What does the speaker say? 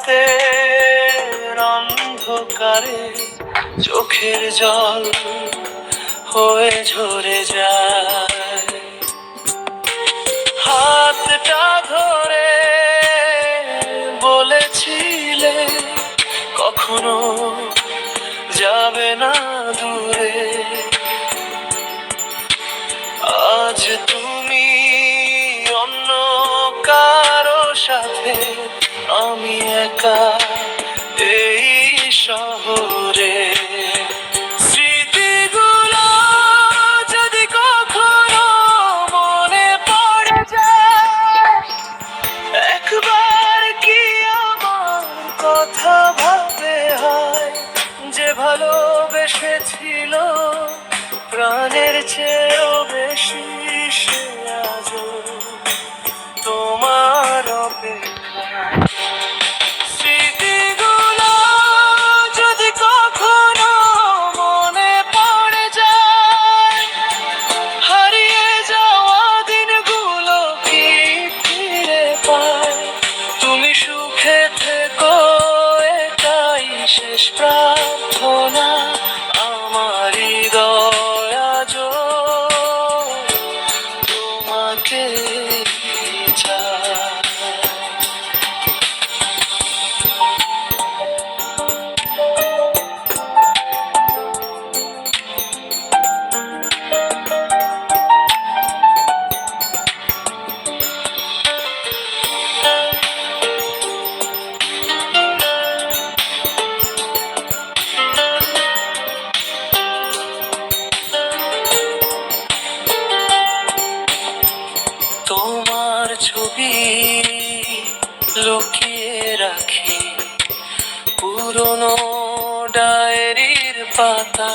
রাতের অন্ধকারে চোখের জল হয়ে ঝরে যায়। হাতটা ধরে বলেছিলে কখনো যাবে না দূরে, আজ তুমি অন্য কারো সাথে, আমি একা এই শহরে। স্মৃতিগুলো যদি কখনো মনে পড়ে যায়, একবার কি আমার কথা ভাবতে হয়, যে ভালোবেসেছিল প্রাণের চেয়েও বেশি, সে আজও তোমার অপেক্ষা। স্মৃতিগুলো যদি কখনো মনে পড়ে যায়, হারিয়ে যাওয়া দিনগুলো কি ফিরে পায়? তুমি সুখে থেকো, এটাই শেষ প্রার্থনা। আমার হৃদয় আজও তোমাকে চায়। তোমার ছবি লুকিয়ে রাখি পুরনো ডায়েরির পাতা।